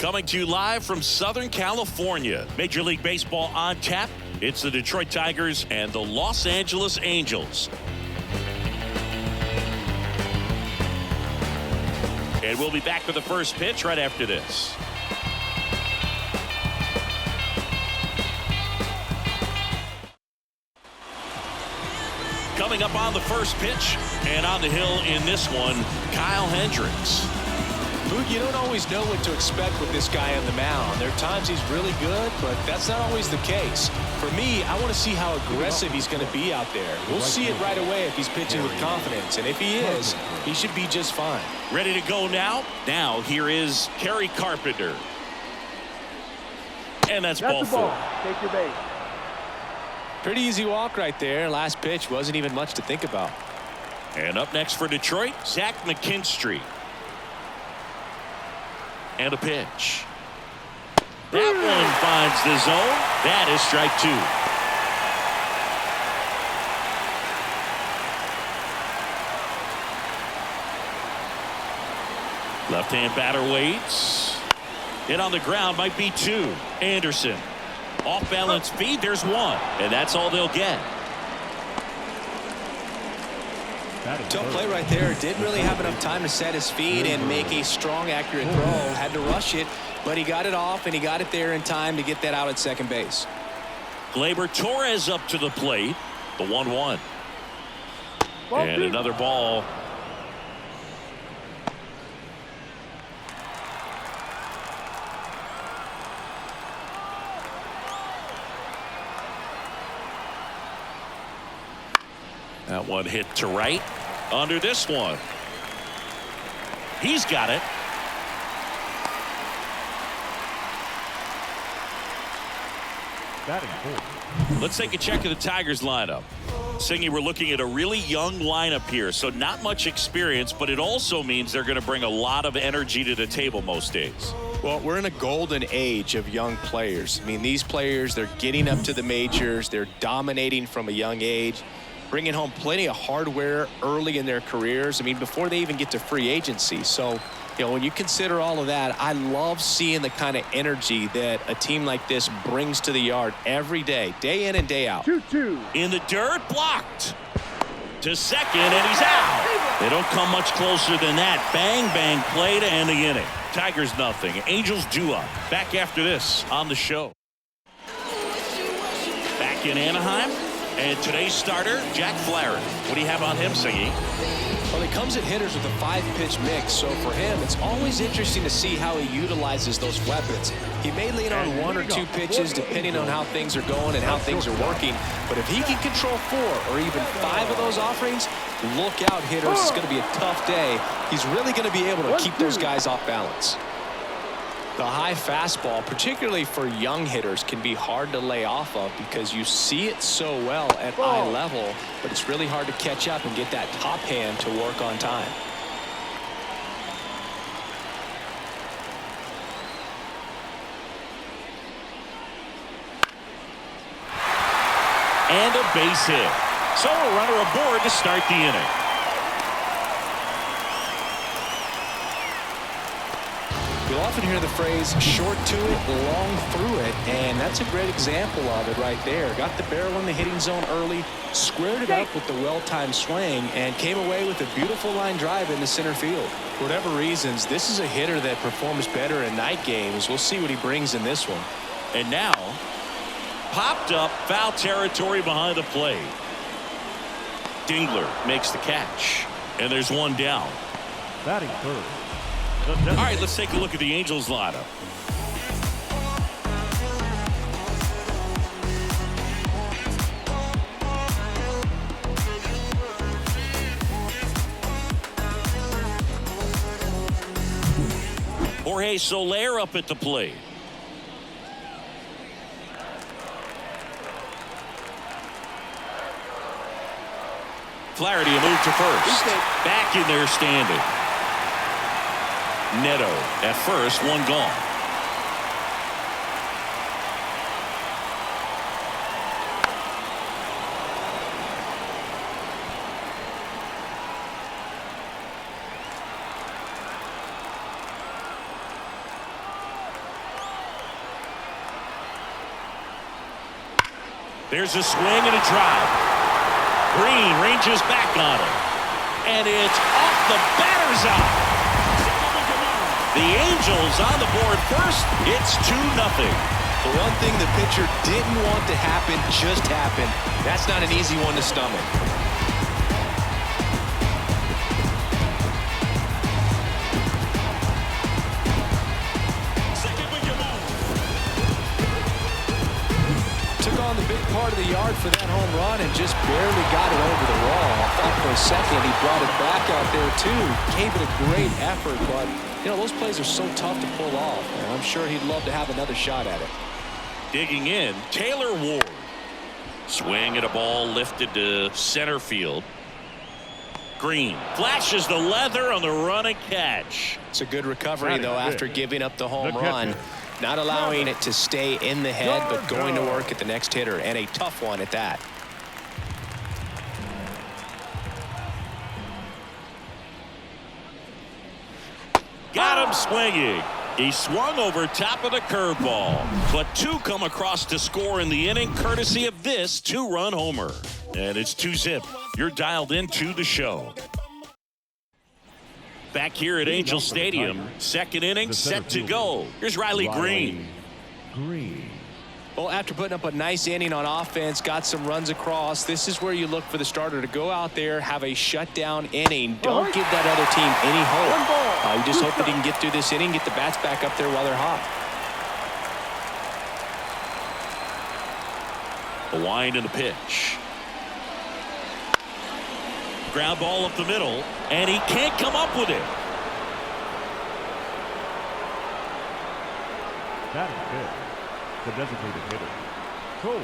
Coming to you live from Southern California. Major League Baseball on tap. It's the Detroit Tigers and the Los Angeles Angels. And we'll be back with the first pitch right after this. Coming up on the first pitch and on the hill in this one, Kyle Hendricks. Boog, you don't always know what to expect with this guy on the mound. There are times he's really good, but that's not always the case. For me, I want to see how aggressive he's going to be out there. We'll see it right away if he's pitching with confidence. And if he is, he should be just fine. Ready to go now? Now, here is Kerry Carpenter. And that's ball four. Take your base. Pretty easy walk right there. Last pitch wasn't even much to think about. And up next for Detroit, Zach McKinstry. And a pitch. That one finds the zone. That is strike two. Left-hand batter waits. Hit on the ground might be two. Anderson. Off-balance feed. There's one. And that's all they'll get. Tough play right there. Didn't really have enough time to set his feet and make a strong, accurate throw. Had to rush it, but he got it off and he got it there in time to get that out at second base. Gleyber Torres up to the plate. The 1-1. And another ball. That one hit to right. Under this one. He's got it. Let's take a check of the Tigers lineup. Singy, we're looking at a really young lineup here, so not much experience, but it also means they're going to bring a lot of energy to the table most days. Well, we're in a golden age of young players. I mean, these players, they're getting up to the majors. They're dominating from a young age, bringing home plenty of hardware early in their careers. I mean, before they even get to free agency. So, you know, when you consider all of that, I love seeing the kind of energy that a team like this brings to the yard every day in and day out. 2-2. In the dirt, blocked. To second, and he's out. They don't come much closer than that. Bang, bang play to end the inning. Tigers nothing. Angels do up. Back after this on the show. Back in Anaheim. And today's starter, Jack Flaherty. What do you have on him, Singy? Well, he comes at hitters with a 5-pitch mix, so for him, it's always interesting to see how he utilizes those weapons. He may lean on 1 or 2 pitches depending on how things are going and how things are working, but if he can control 4 or even 5 of those offerings, look out, hitters. It's going to be a tough day. He's really going to be able to keep those guys off balance. The high fastball, particularly for young hitters, can be hard to lay off of because you see it so well at eye level, but it's really hard to catch up and get that top hand to work on time. And a base hit. So a runner aboard to start the inning. You'll often hear the phrase short to it, long through it, and that's a great example of it right there. Got the barrel in the hitting zone early, squared it up with the well-timed swing, and came away with a beautiful line drive into center field. For whatever reasons, this is a hitter that performs better in night games. We'll see what he brings in this one. And now, popped up, foul territory behind the plate. Dingler makes the catch, and there's one down. Batting third. All right, let's take a look at the Angels lineup. Jorge Soler up at the plate. Flaherty a move to first. Back in there standing. Neto at first, one gone. There's a swing and a drive. Green ranges back on it. And it's off the batter's eye. The Angels on the board first. It's 2-0. The one thing the pitcher didn't want to happen just happened. That's not an easy one to stomach. Took on the big part of the yard for that home run and just barely got it over the wall. I thought for a second he brought it back out there too. Gave it a great effort, but you know, those plays are so tough to pull off. And I'm sure he'd love to have another shot at it. Digging in, Taylor Ward. Swing at a ball lifted to center field. Green flashes the leather on the run and catch. It's a good recovery, though, after giving up the home run. Not allowing it to stay in the head, but going to work at the next hitter, and a tough one at that. Got him swinging. He swung over top of the curveball, but 2 come across to score in the inning, courtesy of this 2-run homer. And it's 2-zip. You're dialed into the show. Back here at Angel Stadium, second inning set to go. Here's Riley Green. Well, after putting up a nice inning on offense, got some runs across, this is where you look for the starter to go out there, have a shutdown inning. Don't give that other team any hope. You just hope that he can get through this inning, get the bats back up there while they're hot. A wind and the pitch. Ground ball up the middle, and he can't come up with it. That is good. The designated hitter. Colt.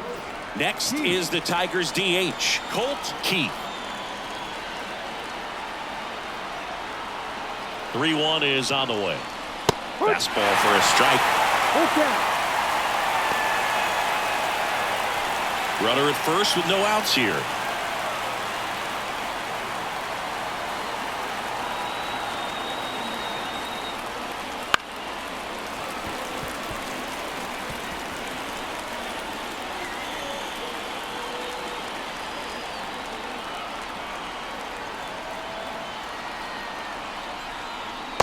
Next is the Tigers DH, Colt Keith. 3-1 is on the way. Fastball for a strike. Runner at first with no outs here.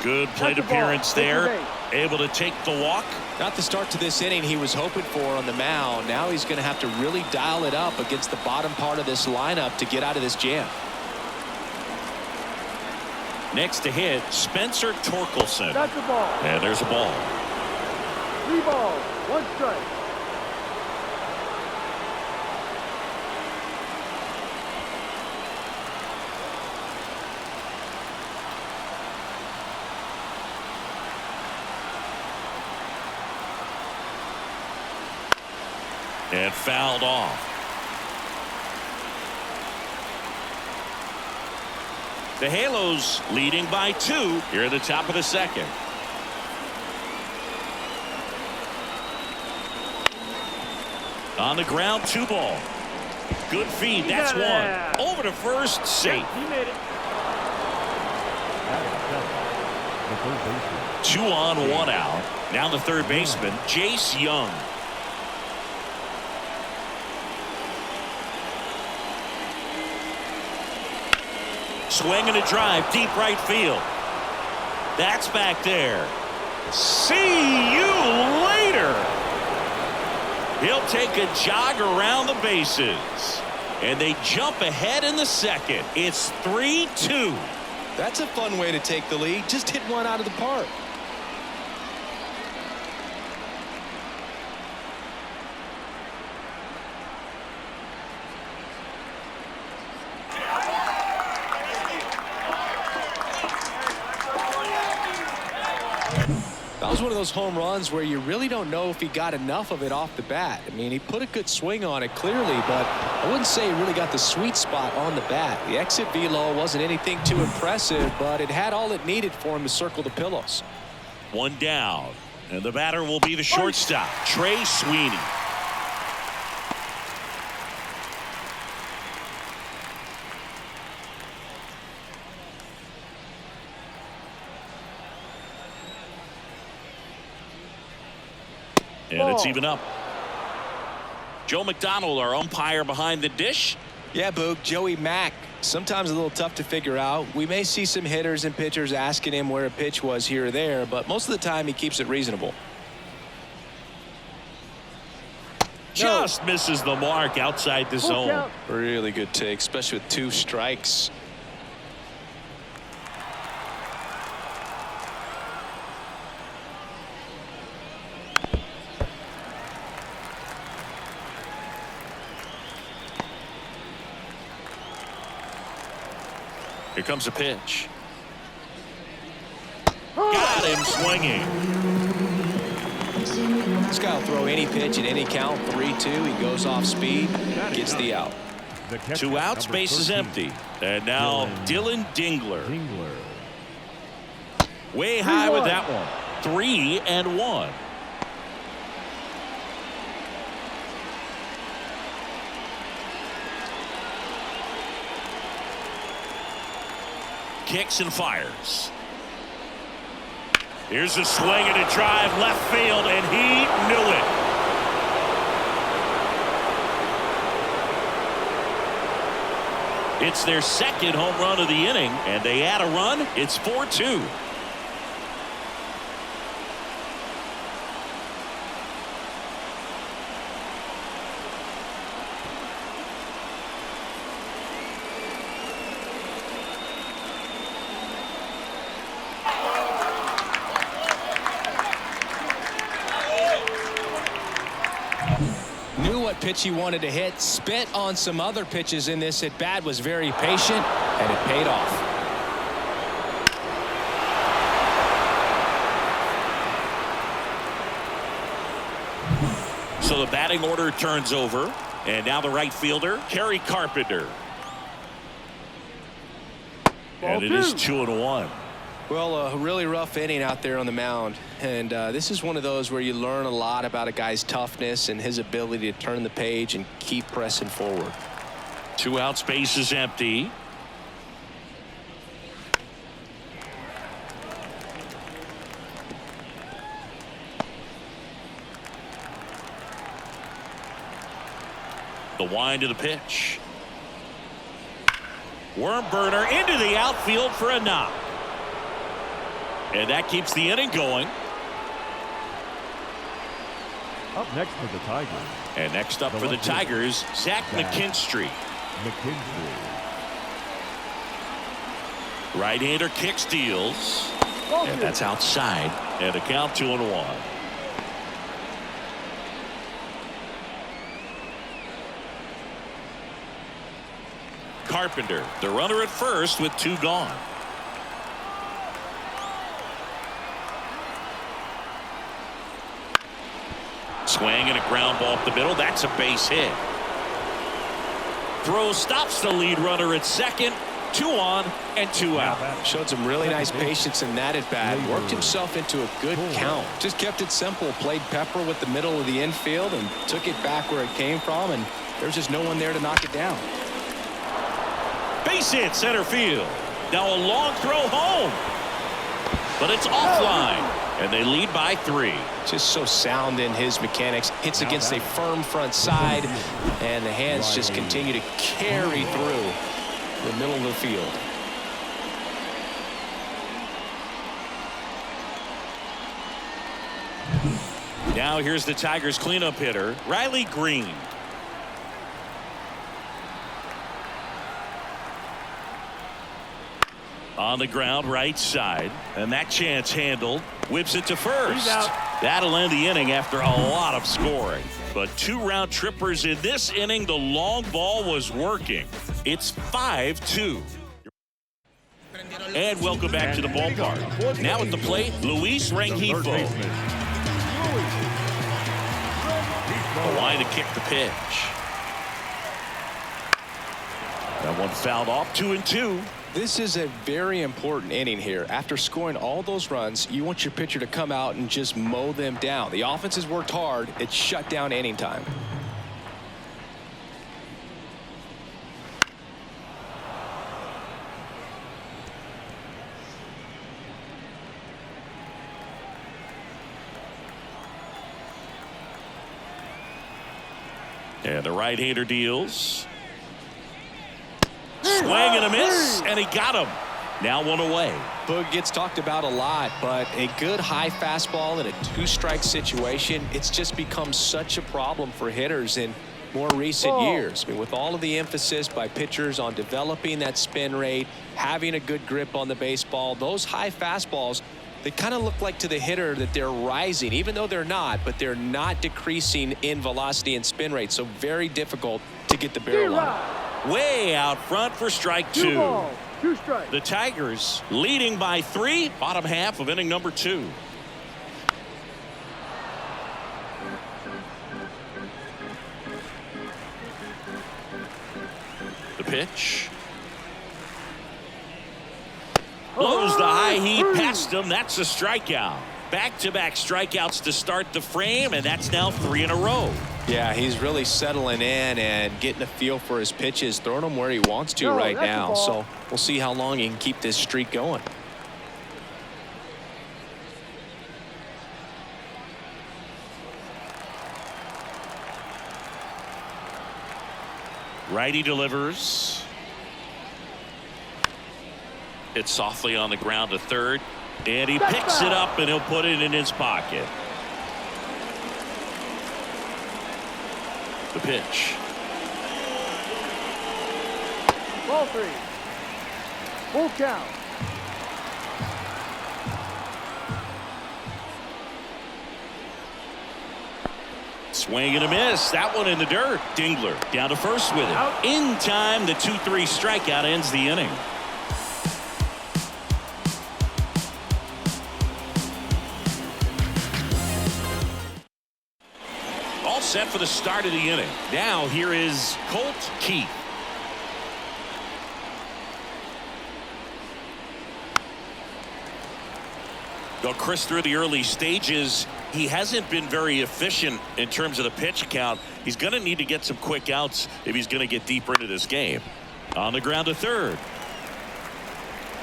Good plate appearance there. Able to take the walk. Not the start to this inning he was hoping for on the mound. Now he's going to have to really dial it up against the bottom part of this lineup to get out of this jam. Next to hit, Spencer Torkelson. That's the ball. And there's a ball. 3 balls, 1 strike. And fouled off. The Halos leading by 2 here at the top of the second. On the ground, 2 ball. Good feed. That's 1. Over to first, safe. He made it. 2 on, 1 out. Now the third baseman, Jace Young. Swing and a drive, deep right field. That's back there. See you later. He'll take a jog around the bases. And they jump ahead in the second. It's 3-2. That's a fun way to take the lead. Just hit one out of the park. That was one of those home runs where you really don't know if he got enough of it off the bat. I mean, he put a good swing on it clearly, but I wouldn't say he really got the sweet spot on the bat. The exit velo wasn't anything too impressive, but it had all it needed for him to circle the pillows. 1 down, and the batter will be the shortstop, Trey Sweeney. And it's even up. Joe McDonald, our umpire behind the dish. Yeah, Boog, Joey Mack, sometimes a little tough to figure out. We may see some hitters and pitchers asking him where a pitch was here or there, but most of the time he keeps it reasonable. Just misses the mark outside the zone. Really good take, especially with 2 strikes. Here comes a pitch. Got him swinging. This guy will throw any pitch at any count. 3-2. He goes off speed, gets the out. 2 outs, base is empty. And now Dylan Dingler. Way high with that one. 3-1. Kicks and fires. Here's a swing and a drive left field, and he knew it. It's their second home run of the inning, and they add a run. It's 4-2. Knew what pitch he wanted to hit, spit on some other pitches in this at bat, was very patient, and it paid off. So the batting order turns over, and now the right fielder, Kerry Carpenter. And it is 2-1. Well, a really rough inning out there on the mound, and this is one of those where you learn a lot about a guy's toughness and his ability to turn the page and keep pressing forward. 2 outs, base is empty. The wind of the pitch. Worm burner into the outfield for a knock. And that keeps the inning going. Up next for the Tigers. And next up for the Tigers, Zach McKinstry. Right-hander kick steals. And that's outside. And a count 2-1. Carpenter, the runner at first with 2 gone. Swing and a ground ball up the middle. That's a base hit. Throw stops the lead runner at second. 2 on and 2 out. Showed some really nice patience in that at bat. Worked himself into a good count. Just kept it simple. Played pepper with the middle of the infield and took it back where it came from. And there's just no one there to knock it down. Base hit center field. Now a long throw home. But it's offline. And they lead by 3. Just so sound in his mechanics. Hits against a firm front side. And the hands just continue to carry through the middle of the field. Now here's the Tigers cleanup hitter, Riley Green. On the ground right side, and that chance handled. Whips it to first. That'll end the inning after a lot of scoring. But 2 round trippers in this inning. The long ball was working. It's 5-2. And welcome back to the ballpark. Now at the plate, Luis Rengifo. The line to kick the pitch. That one fouled off. 2-2. This is a very important inning here. After scoring all those runs, you want your pitcher to come out and just mow them down. The offense has worked hard. It's shut down inning time. And the right-hander deals. Swing and a miss, and he got him. Now one away. Boog gets talked about a lot, but a good high fastball in a two-strike situation, it's just become such a problem for hitters in more recent years. I mean, with all of the emphasis by pitchers on developing that spin rate, having a good grip on the baseball, those high fastballs, they kind of look like to the hitter that they're rising, even though they're not, but they're not decreasing in velocity and spin rate. So very difficult to get the barrel on. Way out front for strike two. 2 balls, 2 strikes. The Tigers leading by 3, bottom half of inning number 2. The pitch. Blows the high heat past him. That's a strikeout. Back-to-back strikeouts to start the frame, and that's now 3 in a row. Yeah, he's really settling in and getting a feel for his pitches, throwing them where he wants to right now. So we'll see how long he can keep this streak going. Righty delivers. It's softly on the ground to third, and he picks it up and he'll put it in his pocket. The pitch. Ball 3. Full count. Swing and a miss. That one in the dirt. Dingler down to first with it. In time, the 2-3 strikeout ends the inning. All set for the start of the inning. Now here is Colt Keith. Well, Chris, through the early stages, he hasn't been very efficient in terms of the pitch count. He's going to need to get some quick outs if he's going to get deeper into this game. On the ground to third.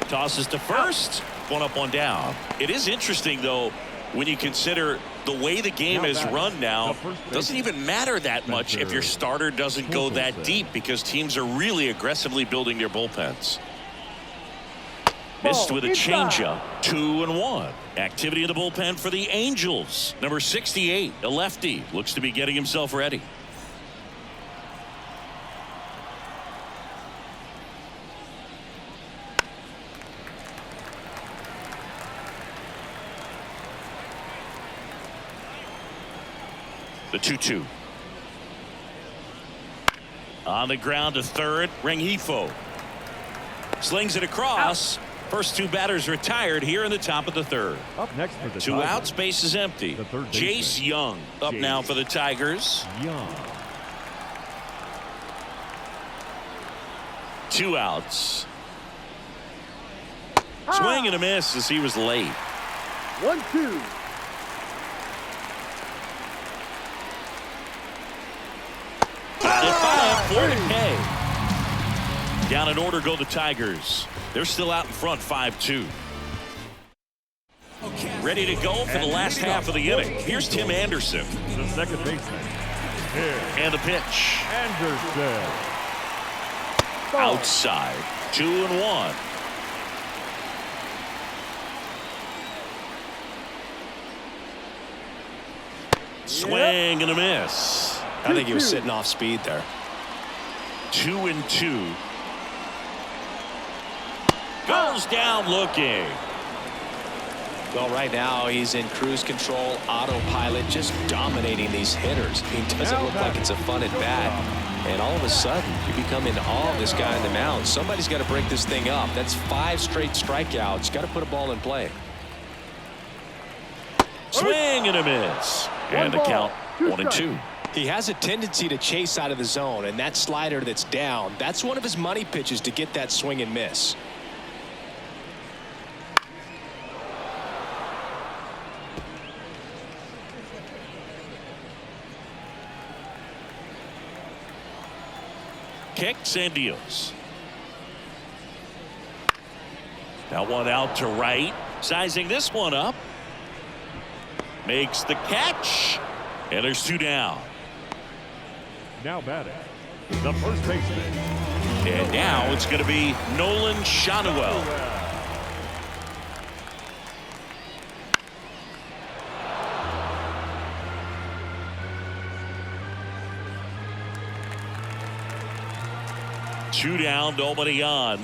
Tosses to first. One up, one down. It is interesting, though, when you consider the way the game is run now. It doesn't even matter that much if your starter doesn't go that deep, because teams are really aggressively building their bullpens. Missed with a changeup. 2-1. Activity in the bullpen for the Angels. Number 68, a lefty, looks to be getting himself ready. The 2-2. On the ground to third, Rengifo slings it across. First 2 batters retired here in the top of the third. Up next for the 2 Tigers, outs, base is empty. Jace Young up now for the Tigers. Young. 2 outs. Swing and a miss as he was late. 1-2. Batted by him, 4-K. Down in order go the Tigers. They're still out in front, 5-2. Ready to go for the last half of the inning. Here's Tim Anderson. The second baseman. Here. And the pitch. Anderson. Outside. 2-1. Swing and a miss. I think he was sitting off speed there. 2-2. Goes down looking. Well, right now he's in cruise control, autopilot, just dominating these hitters. He doesn't look like it's a fun at bat. And all of a sudden, you become in awe of this guy on the mound. Somebody's got to break this thing up. That's 5 straight strikeouts. Got to put a ball in play. Swing and a miss. And the count 1-2. He has a tendency to chase out of the zone, and that slider that's down, that's one of his money pitches to get that swing and miss. Kicks and deals. Now one out to right. Sizing this one up. Makes the catch. And there's 2 down. Now batting, the first baseman. And now it's going to be Nolan Shanuel. Two down, nobody on.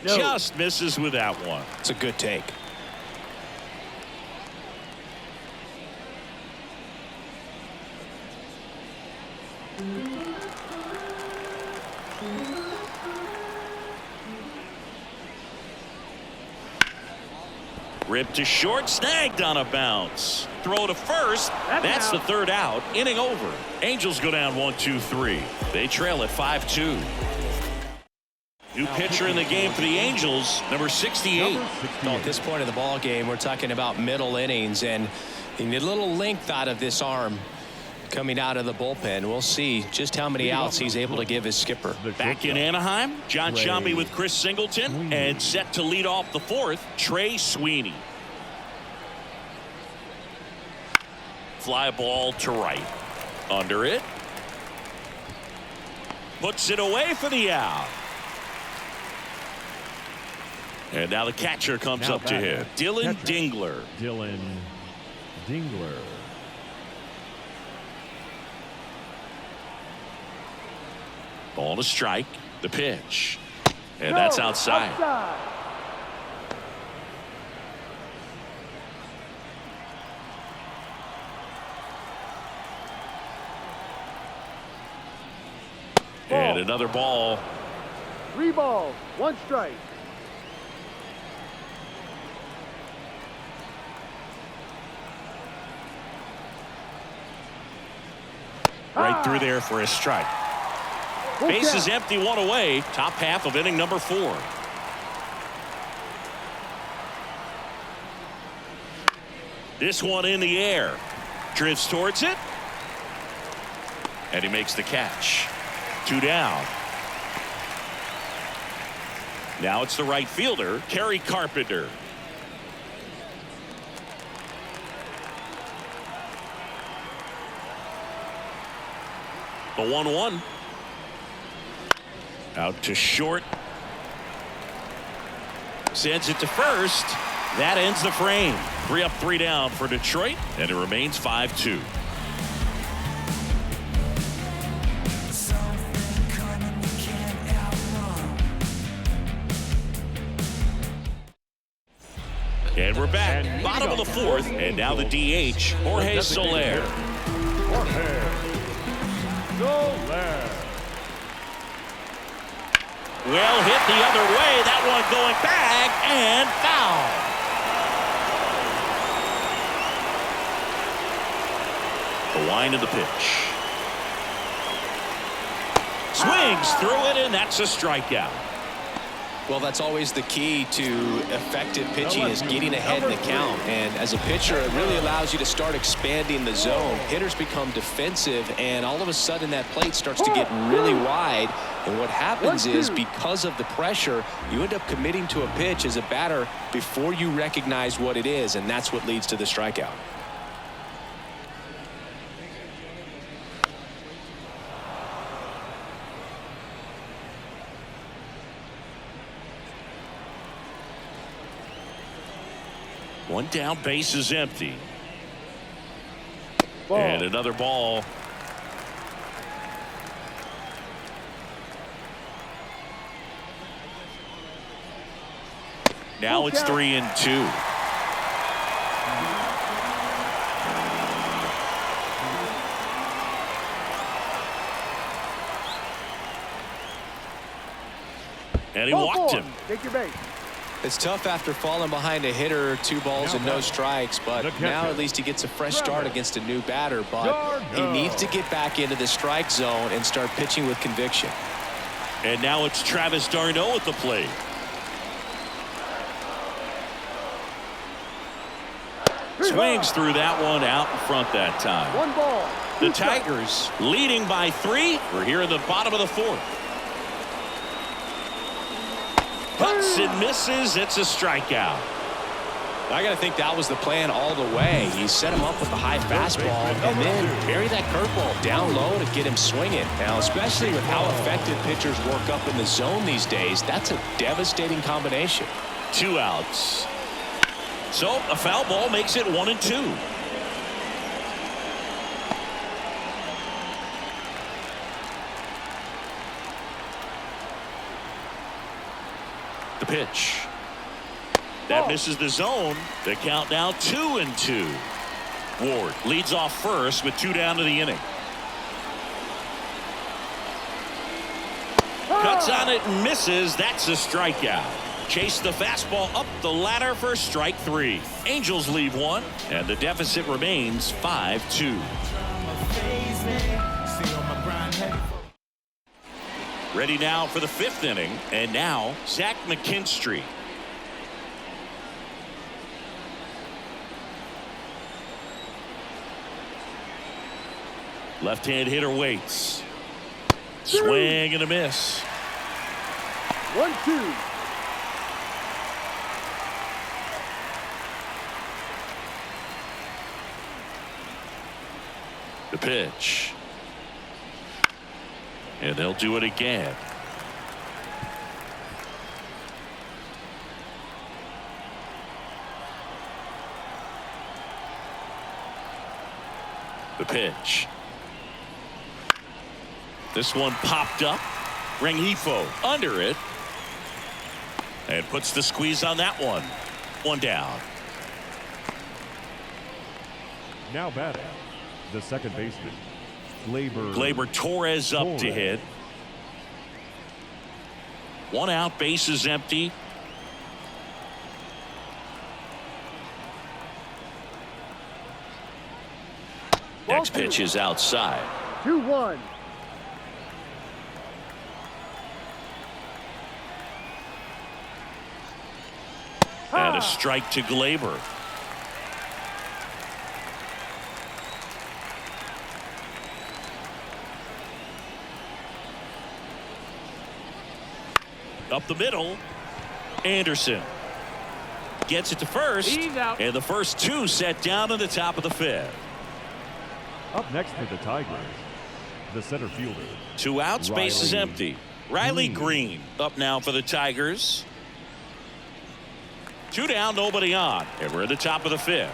No. Just misses with that one. It's a good take. Ripped to short, snagged on a bounce. Throw to first. That's the third out. Inning over. Angels go down 1-2-3. They trail at 5-2. New pitcher in the game for the Angels, number 68. Well, at this point in the ball game, we're talking about middle innings, and you need a little length out of this arm coming out of the bullpen. We'll see just how many outs he's able to give his skipper. Back in Anaheim, John Sciambi with Chris Singleton, and set to lead off the fourth, Trey Sweeney. Fly ball to right. Under it. Puts it away for the out. And now the catcher comes up to him. Dylan Dingler. Dylan Dingler. Ball to strike. The pitch. And that's outside. And another ball. 3 balls, 1 strike. Right through there for a strike. Base is empty, 1 away. Top half of inning number 4. This one in the air. Drifts towards it. And he makes the catch. 2 down. Now it's the right fielder, Kerry Carpenter. The 1-1. Out to short. Sends it to first. That ends the frame. 3 up, 3 down for Detroit, and it remains 5-2. And we're back. Bottom of the fourth, and now the DH, Jorge Soler. Jorge Soler. Well hit the other way. That one going back and foul. The wind of the pitch. Swings through it, and that's a strikeout. Well, that's always the key to effective pitching, is getting ahead in the count. And as a pitcher, it really allows you to start expanding the zone. Hitters become defensive, and all of a sudden that plate starts to get really wide. And what happens is, because of the pressure, you end up committing to a pitch as a batter before you recognize what it is, and that's what leads to the strikeout. One down, base is empty. Ball. And another ball. Now it's 3-2. And he walked him. Take your base. It's tough after falling behind a hitter, 2 balls and no strikes, but now at least he gets a fresh start against a new batter. But he needs to get back into the strike zone and start pitching with conviction. And now it's Travis d'Arnaud at the plate. Swings through that one, out in front that time. 1 ball. The Tigers leading by 3. We're here in the bottom of the fourth. Puts and misses. It's a strikeout. I got to think that was the plan all the way. He set him up with the high fastball and then bury that curveball down low to get him swinging. Now, especially with how effective pitchers work up in the zone these days, that's a devastating combination. 2 outs. So a foul ball makes it 1-2. The pitch. That misses the zone. The count now 2-2. Ward leads off first with 2 down to the inning. Cuts on it and misses. That's a strikeout. Chase the fastball up the ladder for strike 3. Angels leave 1, and the deficit remains 5-2. Ready now for the 5th inning, and now Zach McKinstry. Left-hand hitter waits. Swing and a miss. 1-2. The pitch. And they'll do it again. The pitch. This one popped up. Rengifo under it. And puts the squeeze on that one. 1 down. Now batting, the second baseman, Gleyber Torres up to hit. 1 out, base is empty. Next pitch is outside. 2-1. And a strike to Gleyber. Up the middle. Anderson gets it to first. He's out. And the first 2 set down in the top of the 5th. Up next for the Tigers, the center fielder. 2 outs, base is Riley empty. Riley Green up now for the Tigers. 2 down, nobody on, and we're at the top of the 5th.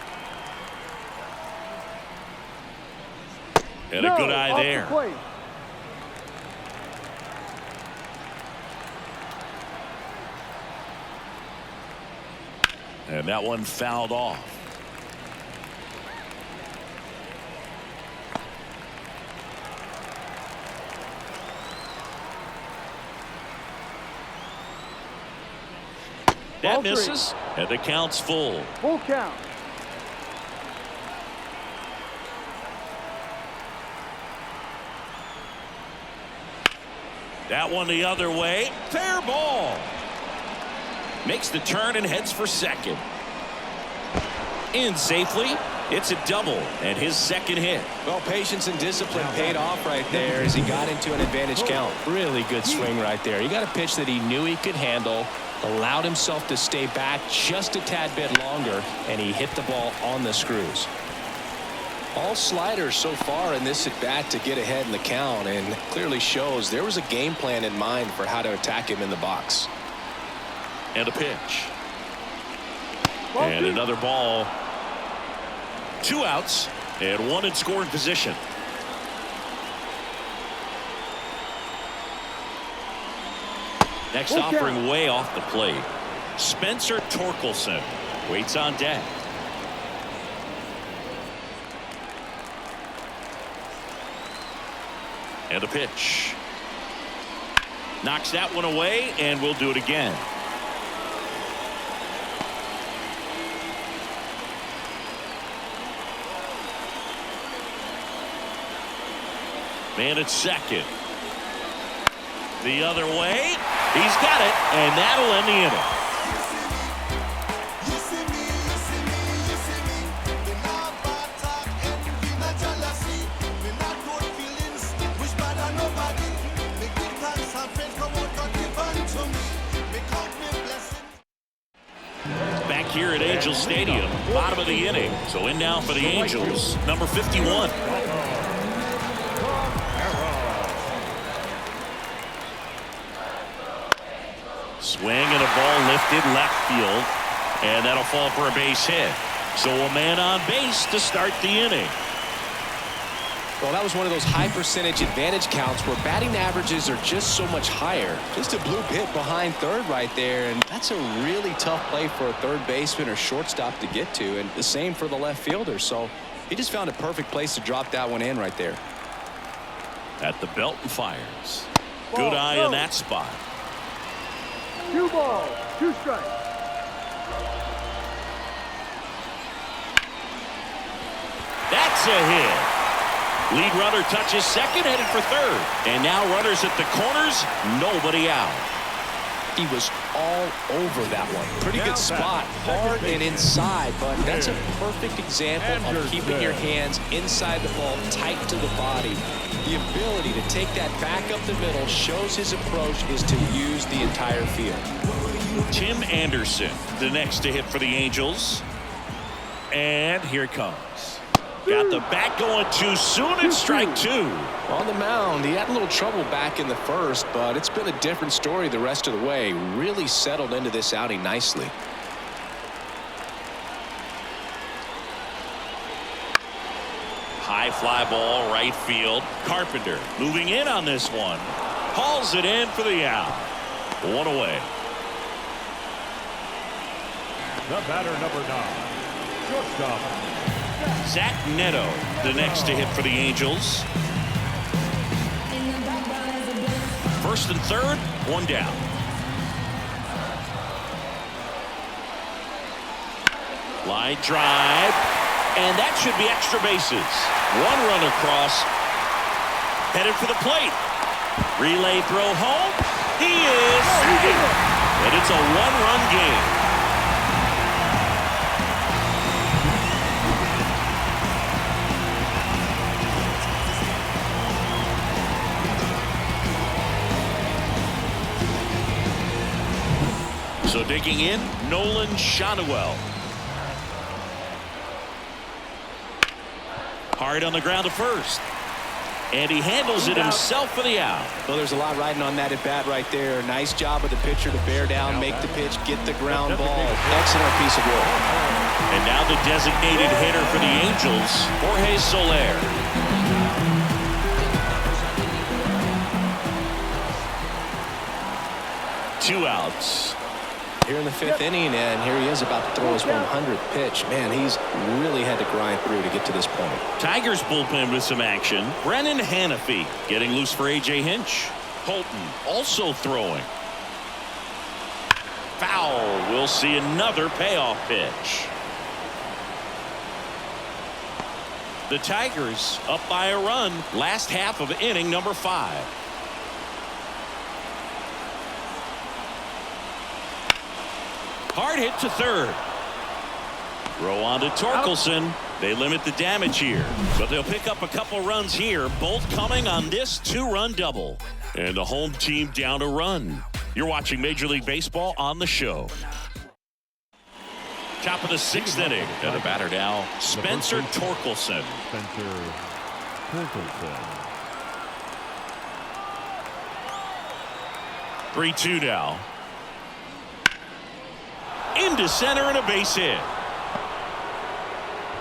And a good eye there. And that one fouled off. That misses, and the count's full. Full count. That one the other way. Fair ball. Makes the turn and heads for second. In safely. It's a double and his second hit. Well, patience and discipline paid off right there as he got into an advantage count. Really good swing right there. He got a pitch that he knew he could handle, allowed himself to stay back just a tad bit longer, and he hit the ball on the screws. All sliders so far in this at bat to get ahead in the count, and clearly shows there was a game plan in mind for how to attack him in the box. And a pitch. And another ball. 2 outs and 1 in scoring position. Next offering way off the plate. Spencer Torkelson waits on deck. And a pitch. Knocks that one away, and we'll do it again. Man at second. The other way. He's got it, and that'll end the inning. Back here at Angel Stadium, bottom of the inning. So in now for the Angels, number 51. Swing and a ball lifted left field, and that'll fall for a base hit. So a man on base to start the inning. Well, that was one of those high percentage advantage counts where batting averages are just so much higher. Just a bloop hit behind third right there, and that's a really tough play for a third baseman or shortstop to get to, and the same for the left fielder. So he just found a perfect place to drop that one in right there. At the belt and fires. Good eye in that spot. 2 balls, 2 strikes. That's a hit. Lead runner touches second, headed for third. And now runners at the corners, nobody out. He was all over that one. Pretty good spot, hard and inside, but that's a perfect example of keeping your hands inside the ball, tight to the body. The ability to take that back up the middle shows his approach is to use the entire field. Tim Anderson, the next to hit for the Angels. And here it comes. Got the bat going too soon, and strike 2. On the mound, he had a little trouble back in the first, but it's been a different story the rest of the way. Really settled into this outing nicely. High fly ball, right field. Carpenter moving in on this one. Hauls it in for the out. 1 away. The batter, number 9, shortstop. Zach Neto, the next to hit for the Angels. First and third, 1 down. Line drive, and that should be extra bases. 1 run across, headed for the plate. Relay throw home. He is safe, and it's a 1-run game. So digging in, Nolan Shotwell. Hard on the ground to first. And he handles it himself for the out. Well, there's a lot riding on that at bat right there. Nice job of the pitcher to bear down, make the pitch, get the ground ball. Excellent piece of work. And now the designated hitter for the Angels, Jorge Soler. Two outs. Here in the 5th inning, and here he is about to throw his 100th pitch. Man, he's really had to grind through to get to this point. Tigers bullpen with some action. Brennan Hanafy getting loose for A.J. Hinch. Holton also throwing. Foul. We'll see another payoff pitch. The Tigers up by a run. Last half of inning number 5. Hard hit to third. Throw on to Torkelson. They limit the damage here, but they'll pick up a couple runs here, both coming on this 2-run double. And the home team down a run. You're watching Major League Baseball on the show. Top of the 6th inning. And the batter now, Spencer Torkelson. Spencer Torkelson. 3-2 now. Into center and a base hit.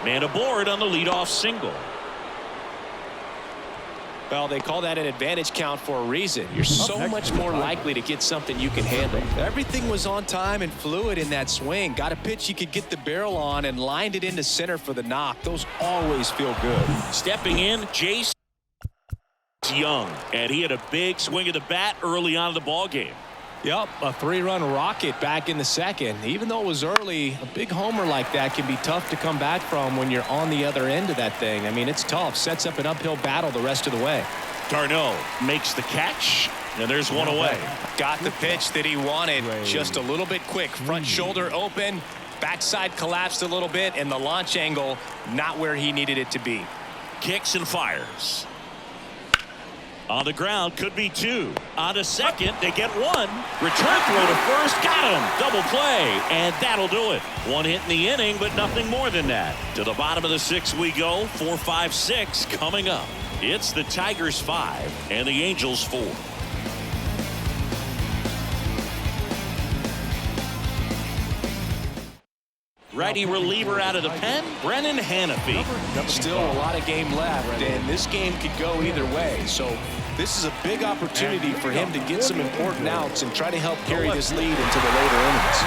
Man aboard on the leadoff single. Well, they call that an advantage count for a reason. You're so much more likely to get something you can handle. Everything was on time and fluid in that swing. Got a pitch you could get the barrel on and lined it into center for the knock. Those always feel good. Stepping in, Jace Young. And he had a big swing of the bat early on in the ball game. Yep, a 3-run rocket back in the 2nd. Even though it was early, a big homer like that can be tough to come back from when you're on the other end of that thing. I mean, it's tough. Sets up an uphill battle the rest of the way. Darno makes the catch, and there's 1 away. Got the pitch that he wanted. Just a little bit quick. Front shoulder open. Backside collapsed a little bit, and the launch angle not where he needed it to be. Kicks and fires. On the ground, could be 2. On to second, they get 1. Return throw to first, got him. Double play, and that'll do it. 1 hit in the inning, but nothing more than that. To the bottom of the 6th we go. 4, 5, 6 coming up. It's the Tigers 5 and the Angels 4. Righty reliever out of the pen, Brennan Hannafy. Still a lot of game left, and this game could go either way. So this is a big opportunity for him to get some important outs and try to help carry this lead into the later innings.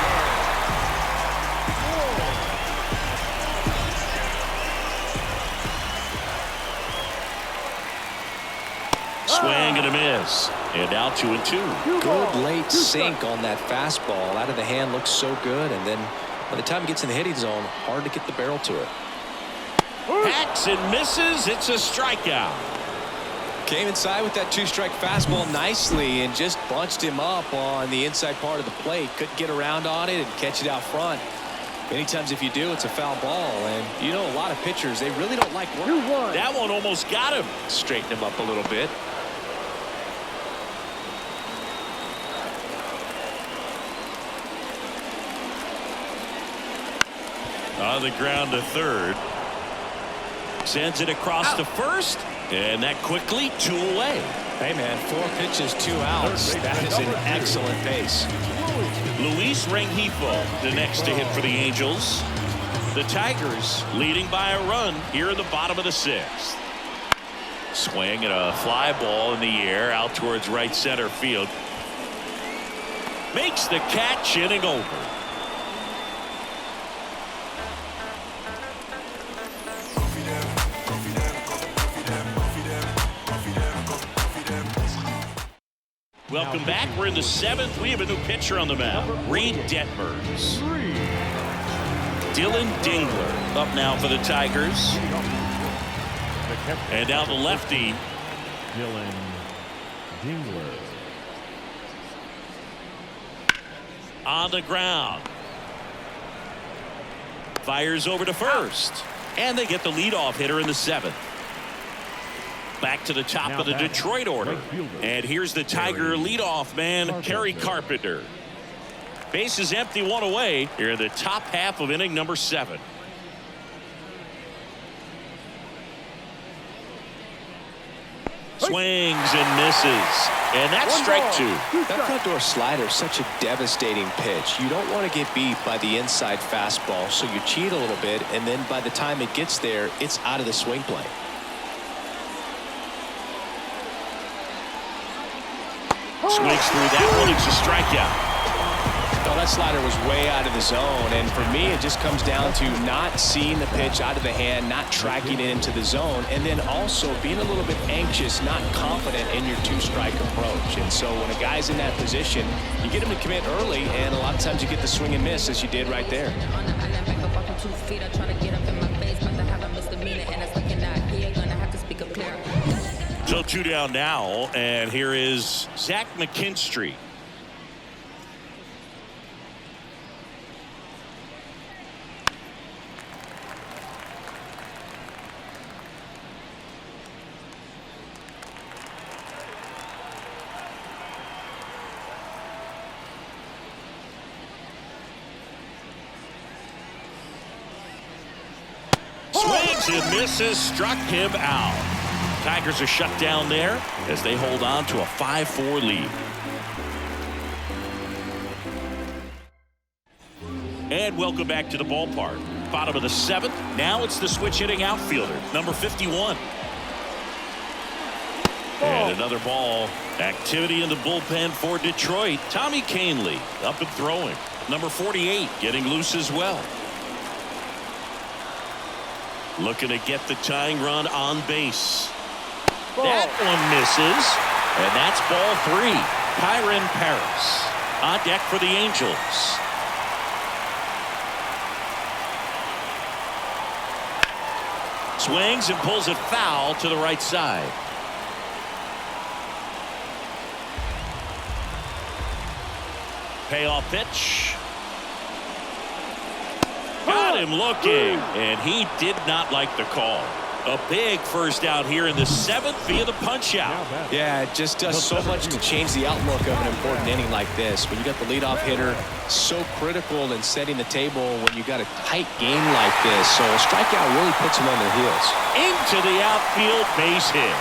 Swing and a miss. And now 2-2. Good late sink on that fastball. Out of the hand looks so good, and then by the time it gets in the hitting zone, hard to get the barrel to it. Hacks and misses. It's a strikeout. Came inside with that 2-strike fastball nicely and just bunched him up on the inside part of the plate. Couldn't get around on it and catch it out front. Many times if you do, it's a foul ball. And you know, a lot of pitchers, they really don't like work. That one almost got him. Straighten him up a little bit. On the ground to third. Sends it across to first. And that quickly 2 away. Hey, man, 4 pitches, 2 outs. That is an excellent pace. Luis Rengifo, the next to hit for the Angels. The Tigers leading by a run here in the bottom of the 6th. Swing and a fly ball in the air out towards right center field. Makes the catch, inning over. Welcome back. We're in the 7th. We have a new pitcher on the mound. Reed Detmers. Dylan Dingler up now for the Tigers. And now the lefty. Dylan Dingler. On the ground. Fires over to first. And they get the leadoff hitter in the 7th. Back to the top of the Detroit order. And here's the Tiger leadoff man, Kerry Carpenter. Base is empty, 1 away here in the top half of inning number 7. Swings and misses. And that's strike 2. That front door slider is such a devastating pitch. You don't want to get beat by the inside fastball, so you cheat a little bit, and then by the time it gets there, it's out of the swing plane. Swings through that one. It's a strikeout. Oh, that slider was way out of the zone, and for me it just comes down to not seeing the pitch out of the hand, not tracking it into the zone, and then also being a little bit anxious, not confident in your 2-strike approach. And so when a guy's in that position, you get him to commit early, and a lot of times you get the swing and miss as you did right there. So 2 down now, and here is Zach McKinstry. Swings and misses, struck him out. Tigers are shut down there as they hold on to a 5-4 lead. And welcome back to the ballpark. Bottom of the 7th. Now it's the switch hitting outfielder, number 51. And another ball. Activity in the bullpen for Detroit. Tommy Kahnle up and throwing. Number 48 getting loose as well. Looking to get the tying run on base. That one misses, and that's ball 3. Kyron Paris on deck for the Angels. Swings and pulls it foul to the right side. Payoff pitch. Got him looking, and he did not like the call. A big first out here in the 7th via the punch out. Yeah, it just does so much to change the outlook of an important inning like this. When you got the leadoff hitter, so critical in setting the table when you got a tight game like this. So a strikeout really puts them on their heels. Into the outfield, base hit.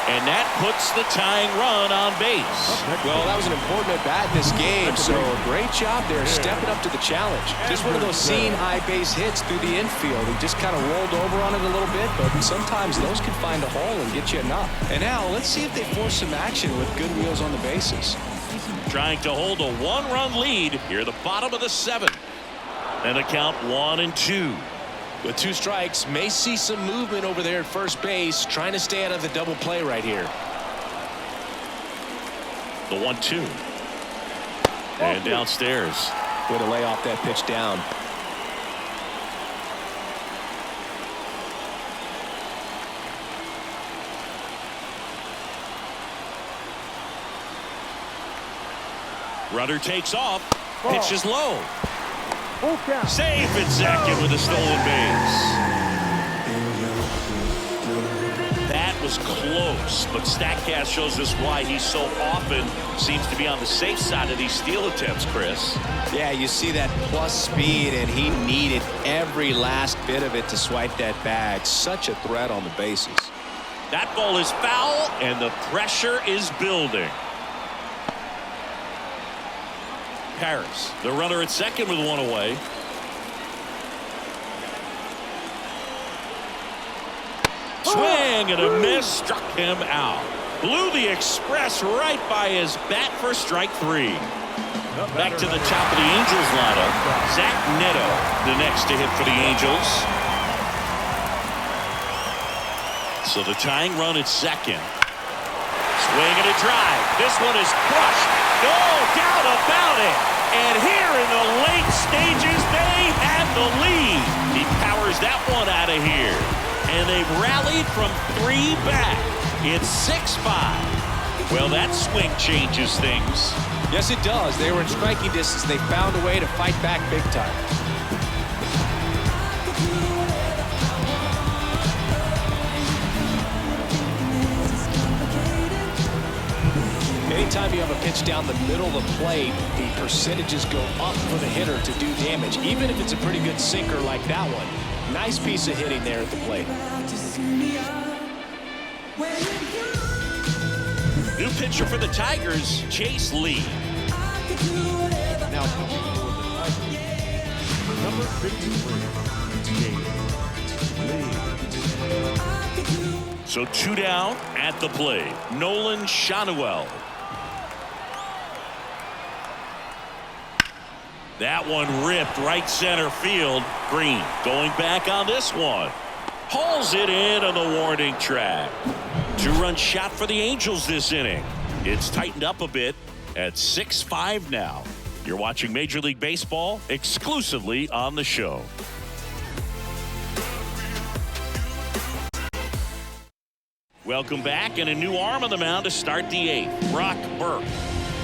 And that puts the tying run on base. Well, that was an important at-bat in this game, so a great job there stepping up to the challenge. Just one of those seeing high base hits through the infield. He just kind of rolled over on it a little bit, but sometimes those can find a hole and get you enough. And now, let's see if they force some action with good wheels on the bases. Trying to hold a 1-run lead here at the bottom of the 7th. And a count 1-2. With 2 strikes, may see some movement over there at first base, trying to stay out of the double play right here. The 1-2. And downstairs. Way to lay off that pitch down. Runner takes off. Pitch is low. Safe at second with a stolen base. That was close, but StatCast shows us why he so often seems to be on the safe side of these steal attempts, Chris. Yeah, you see that plus speed, and he needed every last bit of it to swipe that bag. Such a threat on the bases. That ball is foul, and the pressure is building. Harris, the runner at second with 1 away. Swing and a miss, struck him out. Blew the express right by his bat for strike 3. Back to the top of the Angels lineup. Zach Neto, the next to hit for the Angels. So the tying run at second. Swing and a drive. This one is crushed. No doubt about it. And here in the late stages, they have the lead. He powers that one out of here. And they've rallied from 3 back. It's 6-5. Well, that swing changes things. Yes, it does. They were in striking distance. They found a way to fight back big time. Anytime you have a pitch down the middle of the plate, the percentages go up for the hitter to do damage, even if it's a pretty good sinker like that one. Nice piece of hitting there at the plate. New pitcher for the Tigers, Chase Lee. Now pitching for the Tigers, number 53, Chase Lee. So 2 down at the plate. Nolan Shanuel. That one ripped right center field. Green going back on this one. Hauls it in on the warning track. 2-run shot for the Angels this inning. It's tightened up a bit at 6-5 now. You're watching Major League Baseball exclusively on the show. Welcome back, and a new arm on the mound to start the 8th. Brock Burke.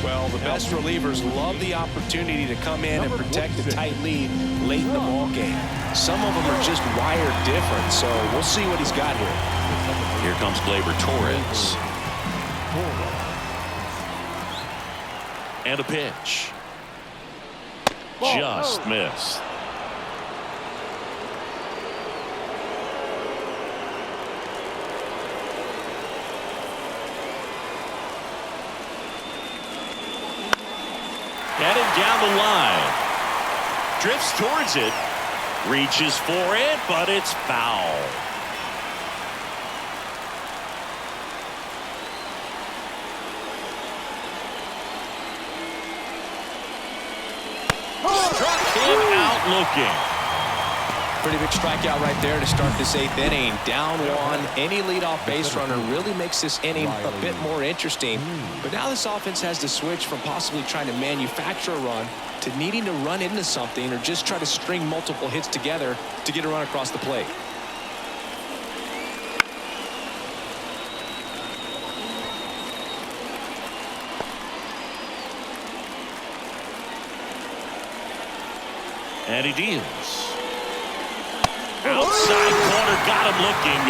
Well, the best relievers love the opportunity to come in and protect a tight lead late in the ball game. Some of them are just wired different, so we'll see what he's got here. Here comes Gleyber Torres. And a pitch. Just missed. Heading down the line. Drifts towards it. Reaches for it, but it's foul. Struck him out looking. Pretty big strikeout right there to start this 8th inning. Down 1. Any leadoff base runner really makes this inning a bit more interesting. But now this offense has to switch from possibly trying to manufacture a run to needing to run into something or just try to string multiple hits together to get a run across the plate. And he deals. Outside corner got him looking.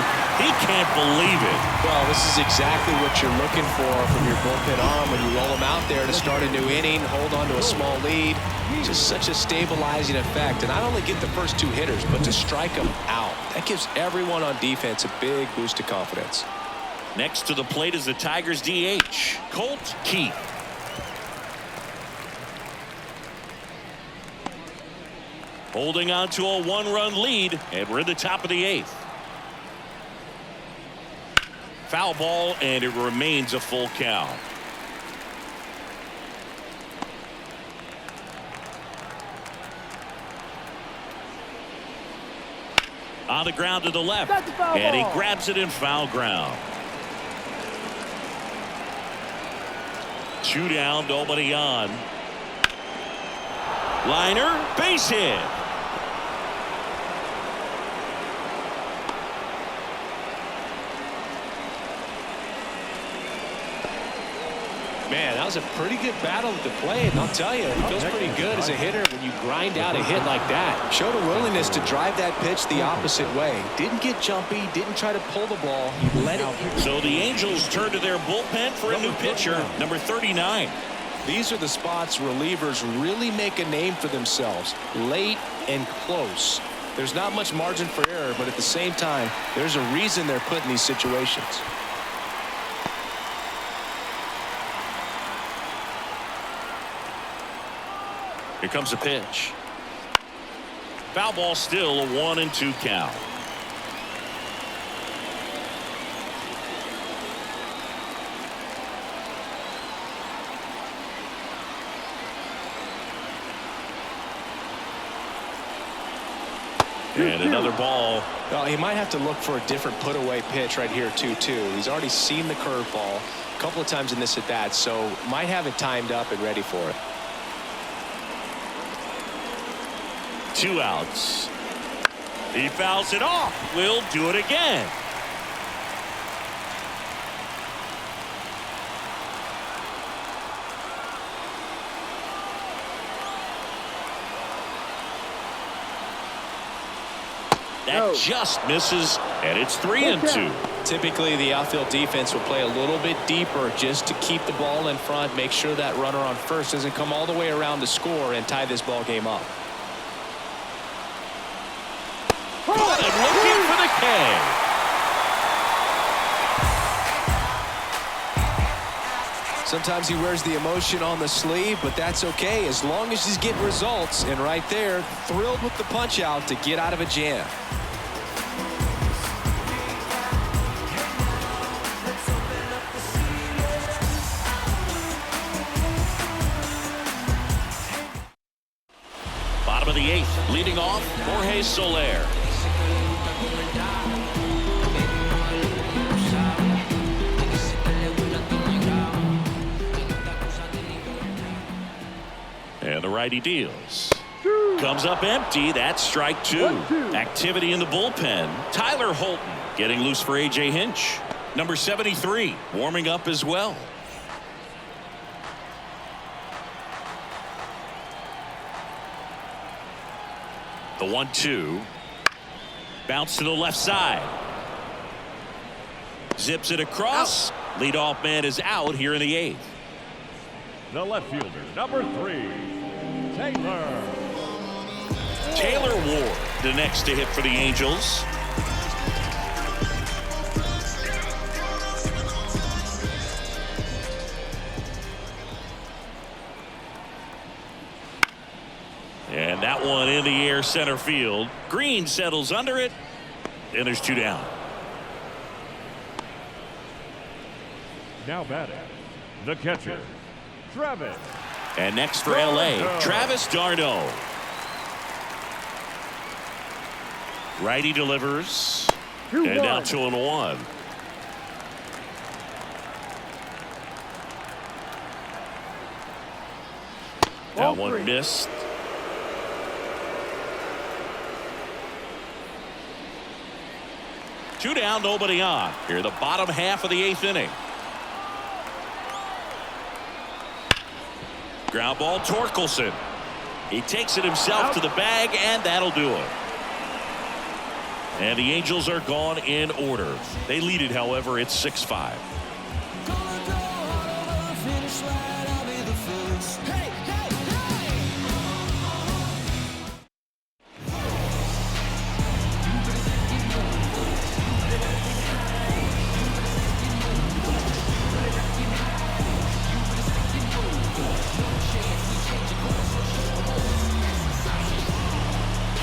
He can't believe it. Well, this is exactly what you're looking for from your bullpen arm when you roll him out there to start a new inning, hold on to a small lead. Just such a stabilizing effect. And not only get the first 2 hitters, but to strike them out. That gives everyone on defense a big boost of confidence. Next to the plate is the Tigers DH, Colt Keith. Holding on to a 1-run lead, and we're in the top of the 8th. Foul ball, and it remains a full count. On the ground to the left, and he grabs it in foul ground. 2 down, nobody on. Liner, base hit. Man, that was a pretty good battle at the plate. And I'll tell you, it feels pretty good as a hitter when you grind out a hit like that. Showed a willingness to drive that pitch the opposite way. Didn't get jumpy, didn't try to pull the ball. He let it. So the Angels turn to their bullpen for a new pitcher, number 39. These are the spots relievers really make a name for themselves. Late and close. There's not much margin for error, but at the same time, there's a reason they're put in these situations. Here comes a pitch. Foul ball, still a 1-2 count. And another ball. Well, he might have to look for a different put-away pitch right here, 2-2. He's already seen the curveball a couple of times in this at-bat, so might have it timed up and ready for it. 2 outs. He fouls it off. We'll do it again. That just misses, and it's 3-2. Typically, the outfield defense will play a little bit deeper just to keep the ball in front, make sure that runner on first doesn't come all the way around to score and tie this ball game up. Good, and looking for the K. Sometimes he wears the emotion on the sleeve, but that's okay as long as he's getting results. And right there, thrilled with the punch out to get out of a jam. Bottom of the 8th, leading off, Jorge Soler. And the righty deals. Comes up empty. That's strike 2. Activity in the bullpen. Tyler Holton getting loose for A.J. Hinch. Number 73 warming up as well. The 1-2. Bounce to the left side. Zips it across. Leadoff man is out here in the 8th. The left fielder, number 3, Taylor. Taylor Ward, the next to hit for the Angels. And that one in the air center field. Green settles under it, and there's 2 down. Now batting, the catcher, Travis. And next for L.A., Travis d'Arnaud. Righty delivers. And now 2-1. That one missed. Two down, nobody on. Here, the bottom half of the 8th inning. Ground ball, Torkelson. He takes it himself to the bag, and that'll do it. And the Angels are gone in order. They lead it, however, it's 6-5.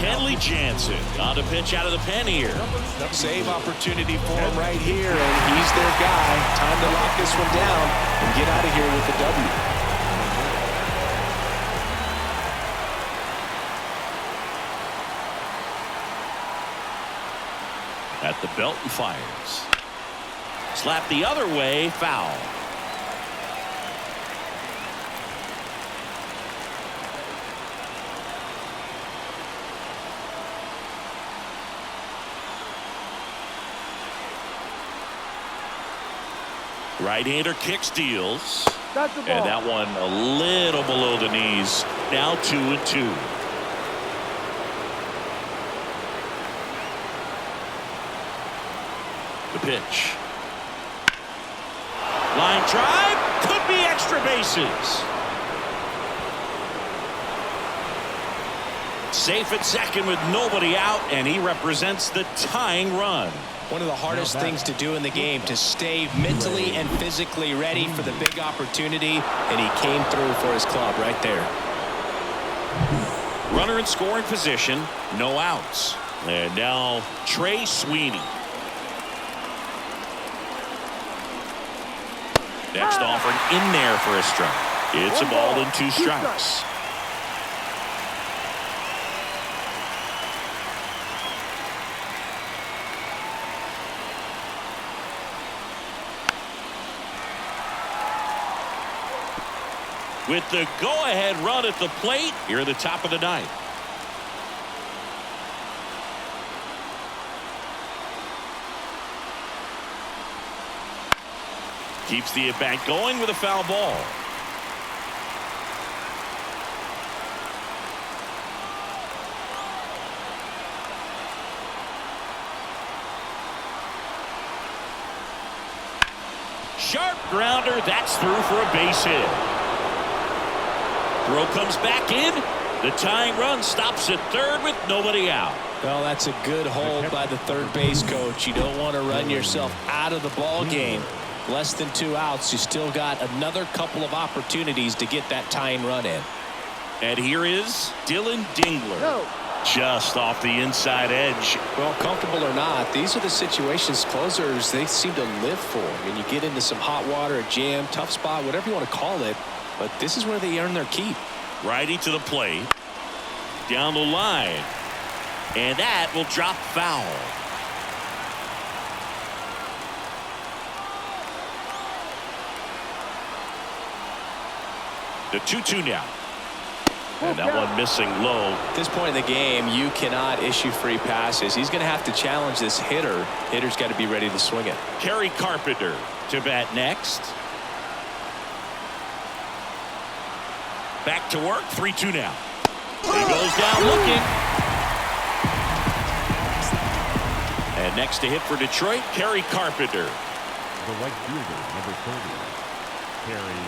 Kenley Jansen on the pitch out of the pen here. Save opportunity for him right here, and he's their guy. Time to lock this one down and get out of here with the W. At the belt and fires. Slap the other way, foul. Right-hander kick steals. That's the ball. And that one a little below the knees. Now 2-2. The pitch. Line drive. Could be extra bases. Safe at second with nobody out, and he represents the tying run. One of the hardest things to do in the game, to stay mentally and physically ready for the big opportunity, and he came through for his club right there. Runner in scoring position, no outs. And now Trey Sweeney. Next offering in there for a strike. It's a ball and 2 strikes. With the go-ahead run at the plate here at the top of the ninth. Keeps the at-bat going with a foul ball. Sharp grounder, that's through for a base hit. Throw comes back in. The tying run stops at third with nobody out. Well, that's a good hold by the third base coach. You don't want to run yourself out of the ball game. Less than 2 outs. You still got another couple of opportunities to get that tying run in. And here is Dylan Dingler. No. Just off the inside edge. Well, comfortable or not, these are the situations closers they seem to live for. I mean, you get into some hot water, a jam, tough spot, whatever you want to call it. But this is where they earn their keep. Righty to the plate. Down the line. And that will drop foul. The 2-2 now. And that one missing low. At this point in the game, you cannot issue free passes. He's going to have to challenge this hitter. Hitter's got to be ready to swing it. Kerry Carpenter to bat next. Back to work. 3-2 now. He goes down looking. And next to hit for Detroit, Kerry Carpenter. The right fielder, number 30, Kerry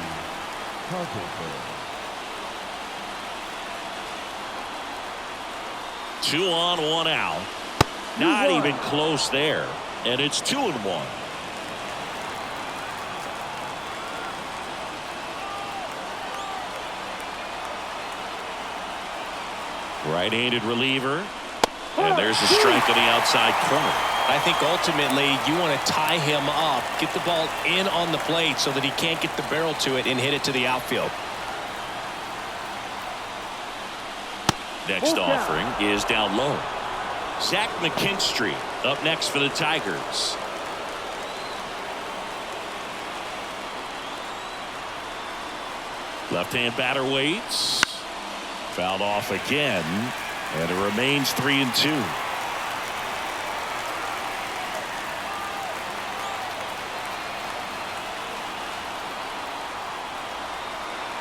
Carpenter. 2 on, 1 out. Not even close there. And it's 2-1. Right-handed reliever. And there's a strike on the outside corner. I think ultimately you want to tie him up, get the ball in on the plate so that he can't get the barrel to it and hit it to the outfield. Next offering is down low. Zach McKinstry up next for the Tigers. Left-hand batter waits. Fouled off again. And it remains 3-2.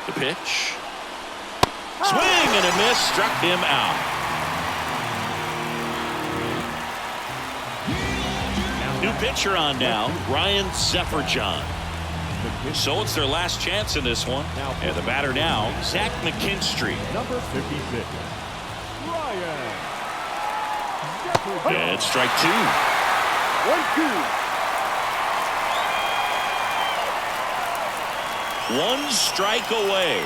The pitch. Swing and a miss, struck him out. New pitcher on now, Ryan Zefferjon. So it's their last chance in this one. And the batter now, Zach McKinstry. Number 56, Ryan. And strike two. 1-2. One strike away.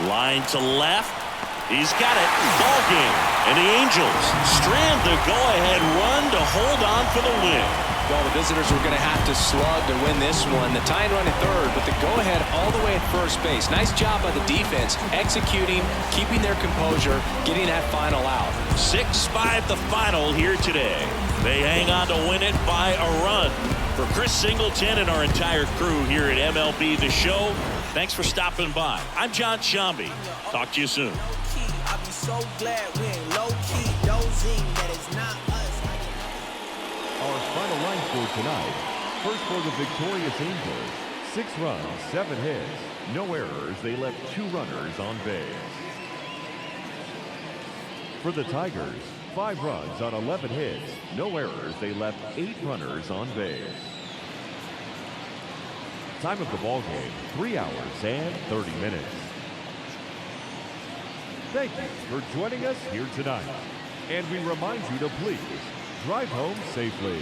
Line to left. He's got it. Ball game. And the Angels strand the go-ahead run to hold on for the win. Well, the visitors were going to have to slug to win this one. The tying run at third, but the go-ahead all the way at first base. Nice job by the defense, executing, keeping their composure, getting that final out. 6-5 the final here today. They hang on to win it by a run. For Chris Singleton and our entire crew here at MLB The Show, thanks for stopping by. I'm John Shambi. Talk to you soon. I'll be so glad we ain't low-key dozing that it's not us. Our final line score tonight. First for the victorious Angels. 6 runs, 7 hits, no errors. They left 2 runners on base. For the Tigers, 5 runs on 11 hits, no errors. They left 8 runners on base. Time of the ball game, 3 hours and 30 minutes. Thank you for joining us here tonight. And we remind you to please drive home safely.